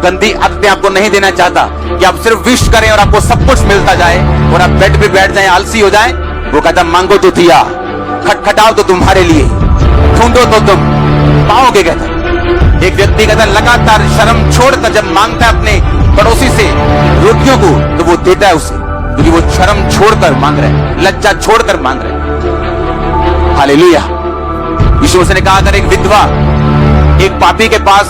गंदी आदतें आपको नहीं देना चाहता कि आप सिर्फ विश करें और आपको सब कुछ मिलता जाए और आप बेड पे बैठ जाएं, आलसी हो जाएं। वो कहता मांगो तो दिया, खटखटाओ तो तुम्हारे लिए, ढूंढो तो तुम पाओगे। कहता एक व्यक्ति कहता लगातार शर्म छोड़कर जब मांगता है अपने पड़ोसी से रोटियों को तो वो देता है उसे, क्योंकि वो शर्म छोड़कर मांग रहे हैं, लज्जा छोड़कर मांग रहे हैं। हालेलुया। यीशु मसीह ने कहा अगर एक विधवा एक पापी के पास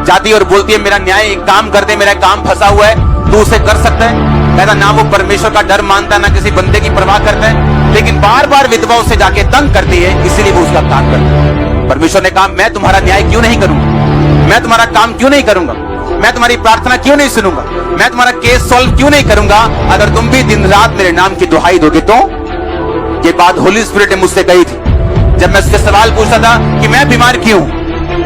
जाती और बोलती है मेरा न्याय एक काम कर दे, मेरा काम फंसा हुआ है, तो उसे कर सकता है? कहता ना वो परमेश्वर का डर मानता है, ना किसी बंदे की परवाह करता है, लेकिन बार बार विधवा उसे जाके तंग करती है, इसीलिए वो उसका काम करता है। परमेश्वर ने कहा मैं तुम्हारा न्याय क्यों नहीं करूंगा, मैं तुम्हारा काम क्यों नहीं करूंगा, मैं तुम्हारी प्रार्थना क्यों नहीं सुनूंगा, मैं तुम्हारा केस सॉल्व क्यों नहीं करूंगा, अगर तुम भी दिन रात मेरे नाम की दुहाई दोगे तो। ये बात होली स्पिरिट ने मुझसे कही थी जब मैं उससे सवाल पूछता था कि मैं बीमार क्यों,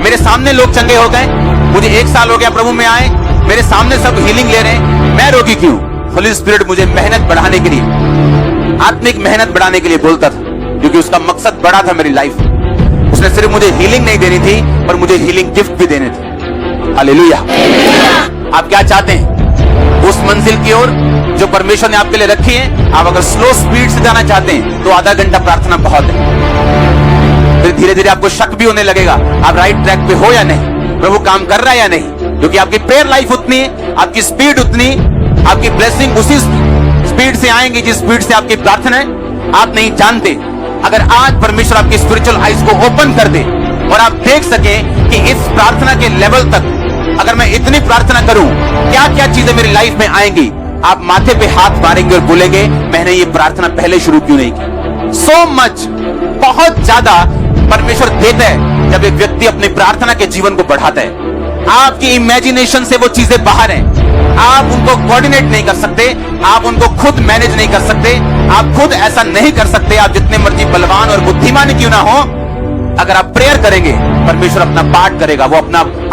मेरे सामने लोग चंगे हो गए, मुझे 1 साल हो गया प्रभु में आए, मेरे सामने सब हीलिंग ले रहे हैं, मैं रोगी क्यों। होली स्पिरिट मुझे मेहनत बढ़ाने के लिए, आत्मिक मेहनत बढ़ाने के लिए बोलता था, क्योंकि उसका मकसद बड़ा था मेरी लाइफ में। उसने सिर्फ मुझे हीलिंग नहीं देनी थी पर मुझे हीलिंग गिफ्ट भी देने थे। हालेलुया। आप क्या चाहते हैं? उस मंजिल की ओर जो परमेश्वर ने आपके लिए रखी है। आप अगर स्लो स्पीड से जाना चाहते हैं तो आधा घंटा प्रार्थना बहुत है। फिर धीरे धीरे आपको शक भी होने लगेगा आप राइट ट्रैक पे हो या नहीं, प्रभु काम कर रहा है या नहीं, क्योंकि आपकी प्रेयर लाइफ उतनी, आपकी स्पीड उतनी, आपकी ब्लेसिंग उसी स्पीड से आएंगी जिस स्पीड से आपकी प्रार्थना है। आप नहीं जानते, अगर आज परमेश्वर आपकी स्पिरिचुअल आइज को ओपन कर दे और आप देख सके कि इस प्रार्थना के लेवल तक अगर मैं इतनी प्रार्थना करूं क्या क्या चीजें मेरी लाइफ में आएंगी, आप माथे पे हाथ मारेंगे और बोलेंगे मैंने ये प्रार्थना पहले शुरू क्यों नहीं की। सो मच, बहुत ज्यादा परमेश्वर देता है जब एक व्यक्ति अपनी प्रार्थना के जीवन को बढ़ाता है। आपकी इमेजिनेशन से वो चीजें बाहर हैं, आप उनको कोऑर्डिनेट नहीं कर सकते, आप उनको खुद मैनेज नहीं कर सकते, आप खुद ऐसा नहीं कर सकते, आप जितने मर्जी बलवान और बुद्धिमान क्यों ना हो। अगर आप प्रेयर करेंगे परमेश्वर अपना पार्ट करेगा, वो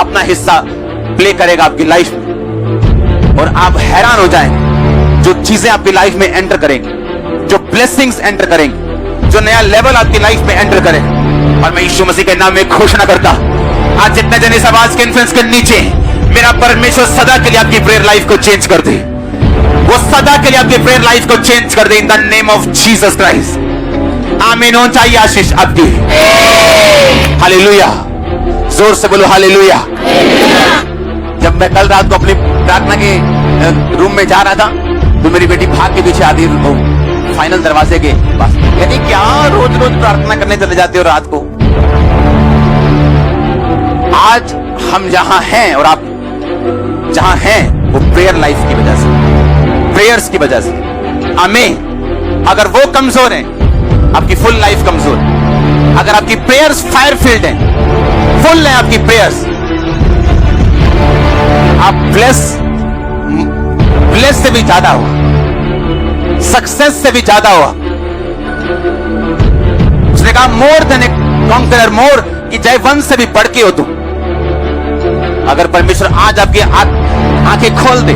अपना हिस्सा प्ले करेगा आपकी लाइफ में, और आप हैरान हो जाएंगे जो चीजें आपकी लाइफ में एंटर करेंगे, जो ब्लेसिंग्स एंटर करेंगे, जो नया लेवल आपकी लाइफ में एंटर करेगा। और मैं यीशु मसीह के नाम में घोषणा करता, आज जितने जन इस आवाज के इन्फ्लुएंस के नीचे, मेरा परमेश्वर सदा के लिए आपकी प्रेयर लाइफ को चेंज कर दे, वो सदा के लिए आपकी प्रेयर लाइफ को चेंज कर दे in the name of Jesus Christ. Amen. हो चाहिए आशीष आपकी। हालेलुया। जोर से बोलो हालेलुया। जब मैं कल रात को अपनी प्रार्थना के रूम में जा रहा था तो मेरी बेटी भाग के पीछे आती, फाइनल दरवाजे के पास, कहती क्या रोज रोज प्रार्थना करने चले जाते हो रात को। आज हम जहां हैं और आप जहां हैं वो प्रेयर लाइफ की वजह से, प्रेयर्स की वजह से। आमीन। अगर वो कमजोर हैं आपकी फुल लाइफ कमजोर है। अगर आपकी प्रेयर्स फायर फील्ड हैं, फुल है आपकी प्रेयर्स, आप ब्लेस से भी ज्यादा हुआ, सक्सेस से भी ज्यादा हुआ। उसने कहा मोर देन ए कॉन्करर, मोर कि जयवंत से भी बढ़ के हो तुम। अगर परमेश्वर आज आपकी आंखें खोल दे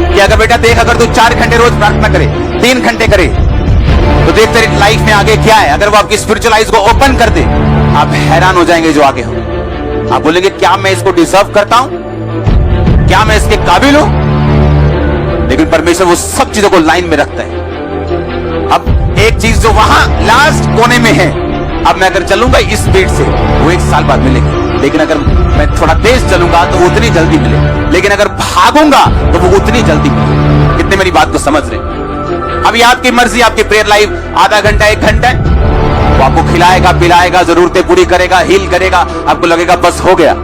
कि अगर बेटा देख, अगर तू 4 घंटे रोज प्रार्थना करे, 3 घंटे करे, तो देख तेरी लाइफ में आगे क्या है। अगर वो आपकी स्पिरिचुअल आइज को ओपन कर दे, आप हैरान हो जाएंगे जो आगे हो। आप बोलेंगे क्या मैं इसको डिजर्व करता हूं, क्या मैं इसके काबिल हूं। लेकिन परमेश्वर वो सब चीजों को लाइन में रखता है। अब एक चीज जो वहां लास्ट कोने में है, अब मैं अगर चलूंगा इस स्पीड से वो 1 साल बाद मिलेगी, लेकिन अगर मैं थोड़ा तेज चलूंगा तो वो उतनी जल्दी मिलेगी, लेकिन अगर भागूंगा तो वो उतनी जल्दी मिलेगी। कितने मेरी बात को समझ रहे? अभी आपकी मर्जी, आपकी प्रेयर लाइफ आधा घंटा 1 घंटा है, वो आपको खिलाएगा पिलाएगा, जरूरतें पूरी करेगा, हील करेगा, आपको लगेगा बस हो गया।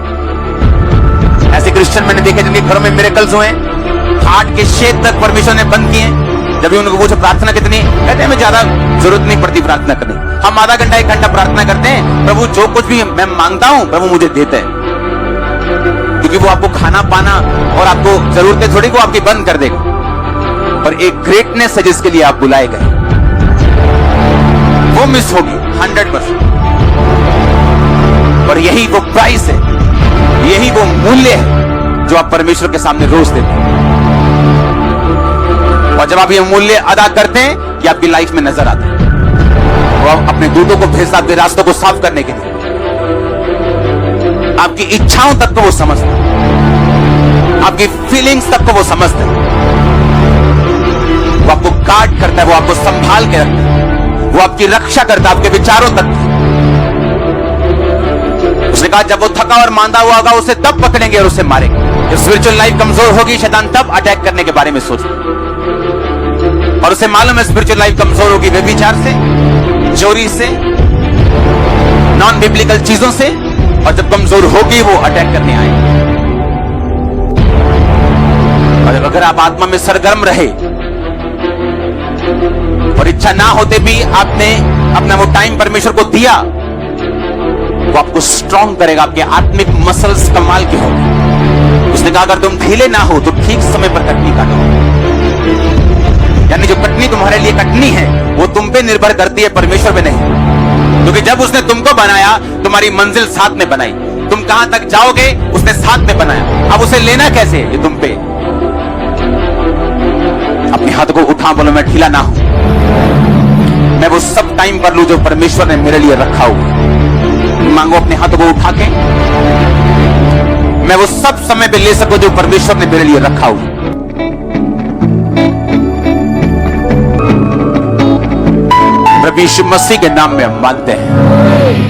ऐसे क्रिश्चियन मैंने देखे जिनके घरों में मिरेकल्स हुए, हार्ट के छेद तक परमेश्वर ने बंद किए। जब भी उनको पूछो प्रार्थना कितनी, कहते हैं हमें ज्यादा जरूरत नहीं पड़ती प्रार्थना करने, हम आधा घंटा 1 घंटा प्रार्थना करते हैं, प्रभु जो कुछ भी मैं मांगता हूं प्रभु मुझे देता है। क्योंकि वो आपको खाना पाना और आपको जरूरतें थोड़ी को आपकी बंद कर देगा, पर एक ग्रेटनेस है जिसके लिए आप बुलाए गए, वो मिस होगी 100%। और यही वो प्राइस है, यही वो मूल्य है जो आप परमेश्वर के सामने रोज देते हैं। और जब आप ये मूल्य अदा करते हैं, ये आपकी लाइफ में नजर आता है। वो अपने दूतों को भेजता आपके रास्तों को साफ करने के लिए, आपकी इच्छाओं तक को वो समझता है। आपकी फीलिंग्स तक को वो समझता है, वो आपको गार्ड करता है, वो आपको संभाल के रखता है, वो आपकी रक्षा करता है आपके विचारों तक। उसने कहा जब वो थका और मांदा हुआ होगा उसे तब पकड़ेंगे और उसे मारेंगे। जब स्पिरिचुअल लाइफ कमजोर होगी शैतान तब अटैक करने के बारे में सोचे, और उसे मालूम है स्पिरिचुअल लाइफ कमजोर होगी व्यभिचार से, चोरी से, नॉन बिब्लिकल चीजों से, और जब कमजोर होगी वो अटैक करने आएगी। और अगर आप आत्मा में सरगर्म रहे और इच्छा ना होते भी आपने अपना वो टाइम परमेश्वर को दिया, वो आपको स्ट्रांग करेगा, आपके आत्मिक मसल्स कमाल के होंगे। उसने कहा अगर तुम ढीले ना हो तो ठीक समय पर कटनी काटो, यानी जो कटनी तुम्हारे लिए कटनी है वो तुम पे निर्भर करती है, परमेश्वर पे नहीं। क्योंकि जब उसने तुमको बनाया तुम्हारी मंजिल साथ में बनाई, तुम कहां तक जाओगे उसने साथ में बनाया। अब उसे लेना कैसे ये तुम पे। अपने हाथ को उठा, बोलो मैं ढीला ना हूं, मैं वो सब टाइम पर लूं जो परमेश्वर ने मेरे लिए रखा हुआ। मांगो अपने हाथों को उठा के, मैं वो सब समय पे ले सकूं जो परमेश्वर ने मेरे लिए रखा हुआ। प्रभु यीशु मसीह के नाम में हम मानते हैं।